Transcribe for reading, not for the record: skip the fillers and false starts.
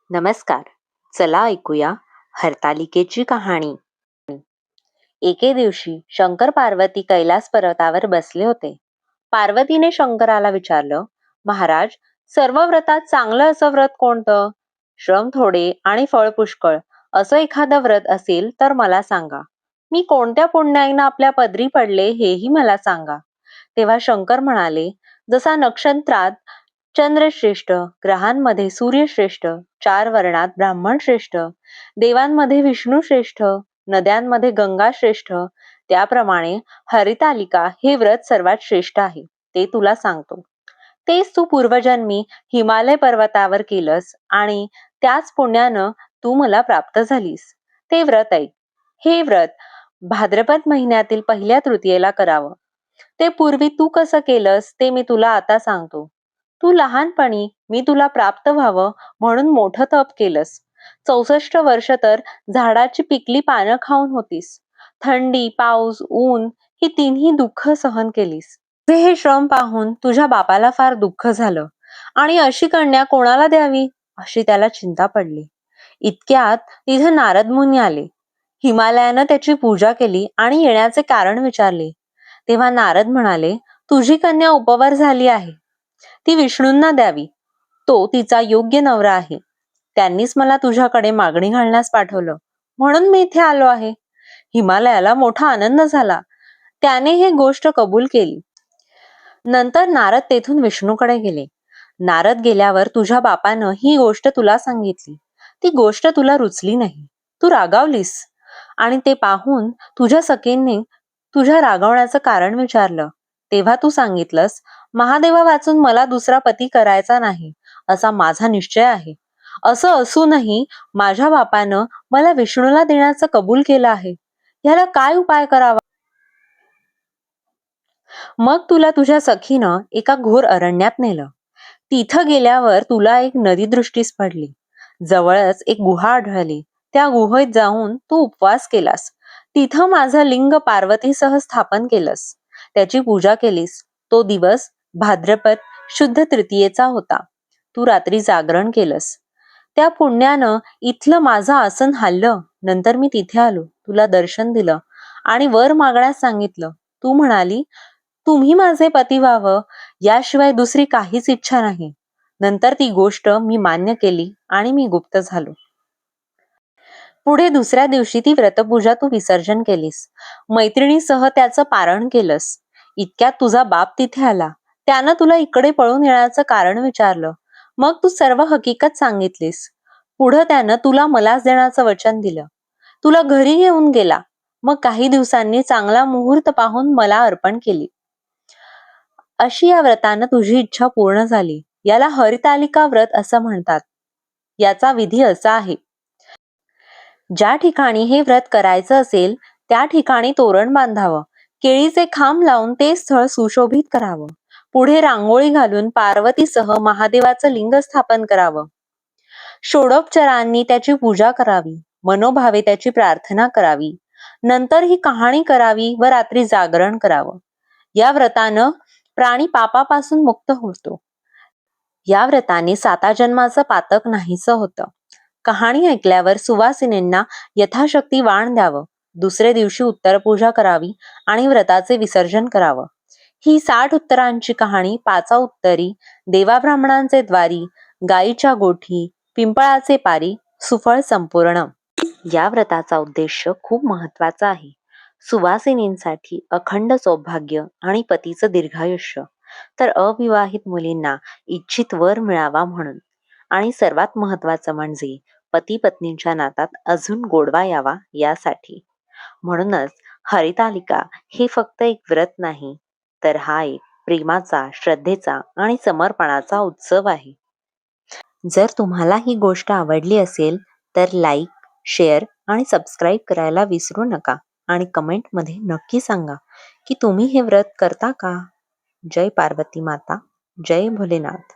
नमस्कार. चला ऐकूया हरतालिकेची कहाणी. एके दिवशी शंकर पार्वती कैलास पर्वतावर बसले होते. पार्वतीने शंकराला विचारलं, महाराज, सर्व व्रतात चांगलं असं व्रत कोणतं? श्रम थोडे आणि फळ पुष्कळ असं एखादं व्रत असेल तर मला सांगा. मी कोणत्या पुण्याईनं आपल्या पदरी पडले हेही मला सांगा. तेव्हा शंकर म्हणाले, जसा नक्षत्रात चंद्रश्रेष्ठ, ग्रहांमध्ये सूर्यश्रेष्ठ, 4 वर्णात ब्राह्मण श्रेष्ठ, देवांमध्ये विष्णू श्रेष्ठ, नद्यांमध्ये गंगा श्रेष्ठ, त्याप्रमाणे हरितालिका हे व्रत सर्वात श्रेष्ठ आहे, ते तुला सांगतो. तेच तू पूर्वजन्मी हिमालय पर्वतावर केलंस आणि त्याच पुण्यानं तू मला प्राप्त झालीस. ते व्रत ऐक. हे व्रत भाद्रपद महिन्यातील पहिल्या तृतीयेला करावं. ते पूर्वी तू कसं केलंस ते मी तुला आता सांगतो. तू लहानपणी मी तुला प्राप्त व्हावं म्हणून मोठं तप केलंस. 64 वर्ष तर झाडाची पिकली पानं खाऊन होतीस. थंडी, पाऊस, ऊन ही तिन्ही दुःख सहन केलीस. तुझे हे श्रम पाहून तुझ्या बापाला फार दुःख झालं आणि अशी कन्या कोणाला द्यावी अशी त्याला चिंता पडली. इतक्यात तिथे नारद मुनी आले. हिमालयानं त्याची पूजा केली आणि येण्याचे कारण विचारले. तेव्हा नारद म्हणाले, तुझी कन्या उपवर झाली आहे. ती विष्णूंना द्यावी. तो तिचा योग्य नवरा आहे. त्यांनीच मला तुझ्याकडे मागणी घालण्यास पाठवलं, म्हणून मी इथे आलो आहे. हिमालयाला मोठा आनंद झाला. त्याने ही गोष्ट कबूल केली. नंतर नारद तेथून विष्णूकडे गेले. नारद गेल्यावर तुझ्या बापानं ही गोष्ट तुला सांगितली. ती गोष्ट तुला रुचली नाही. तू रागावलीस आणि ते पाहून तुझ्या सखेने तुझ्या रागावण्याचं कारण विचारलं. तेव्हा तू सांगितलंस, महादेवा वाचून मला दुसरा पती करायचा नाही असा माझा निश्चय आहे. असं असूनही माझ्या बापानं मला विष्णूला देण्याचं कबूल केलं आहे. याला काय उपाय करावा? मग तुला तुझ्या सखीनं एका घोर अरण्यात नेलं. तिथं गेल्यावर तुला एक नदी दृष्टीस पडली. जवळच एक गुहा आढळली. त्या गुहेत जाऊन तू उपवास केलास. तिथं माझं लिंग पार्वतीसह स्थापन केलंस. त्याची पूजा केलीस. तो दिवस भाद्रपद शुद्ध तृतीयेचा होता. तू रात्री जागरण केलंस. त्या पुण्यानं इथलं माझं आसन हल्लं. नंतर मी तिथे आलो, तुला दर्शन दिलं आणि वर मागण्यास सांगितलं. तू म्हणाली, तुम्ही माझे पती व्हावं याशिवाय दुसरी काहीच इच्छा नाही. नंतर ती गोष्ट मी मान्य केली आणि मी गुप्त झालो. पुढे दुसऱ्या दिवशी ती व्रतपूजा तू विसर्जन केलीस. मैत्रिणीसह त्याचं पारण केलंस. इतक्यात तुझा बाप तिथे आला. त्यानं तुला इकडे पळून येण्याचं कारण विचारलं. मग तू सर्व हकीकत सांगितलीस. पुढं त्यानं तुला मलाच देण्याचं वचन दिलं. तुला घरी घेऊन गेला. मग काही दिवसांनी चांगला मुहूर्त पाहून मला अर्पण केली. अशी या व्रतानं तुझी इच्छा पूर्ण झाली. याला हरितालिका व्रत असं म्हणतात. याचा विधी असा आहे. ज्या ठिकाणी हे व्रत करायचं असेल त्या ठिकाणी तोरण बांधावं. केळीचे खांब लावून ते स्थळ सुशोभित करावं. पुढे रांगोळी घालून पार्वतीसह महादेवाचं लिंग स्थापन करावं. षोडोपचारांनी त्याची पूजा करावी. मनोभावे त्याची प्रार्थना करावी. नंतर ही कहाणी करावी व रात्री जागरण करावं. या व्रतानं प्राणी पापापासून मुक्त होतो. या व्रताने 7 जन्माचं पातक नाहीसं होतं. कहाणी ऐकल्यावर सुवासिनींना यथाशक्ती वाण द्यावं. दुसरे दिवशी उत्तरपूजा करावी आणि व्रताचे विसर्जन करावं. ही 60 उत्तरांची कहाणी 5 उत्तरी, देवाब्राह्मणांचे द्वारी, गायीच्या गोठी, पिंपळाचे पारी, सुफळ संपूर्ण. या व्रताचा उद्देश खूप महत्वाचा आहे. सुवासिनींसाठी अखंड सौभाग्य आणि पतीचं दीर्घायुष्य, तर अविवाहित मुलींना इच्छित वर मिळावा म्हणून, आणि सर्वात महत्वाचं म्हणजे पती पत्नींच्या नातात अजून गोडवा यावा यासाठी. म्हणूनच हरितालिका हे फक्त एक व्रत नाही, तर हा एक प्रेमाचा, श्रद्धेचा आणि समर्पणाचा उत्सव आहे. जर तुम्हाला ही गोष्ट आवडली असेल तर लाईक, शेअर आणि सबस्क्राईब करायला विसरू नका आणि कमेंटमध्ये नक्की सांगा की तुम्ही हे व्रत करता का. जय पार्वती माता, जय भोलेनाथ.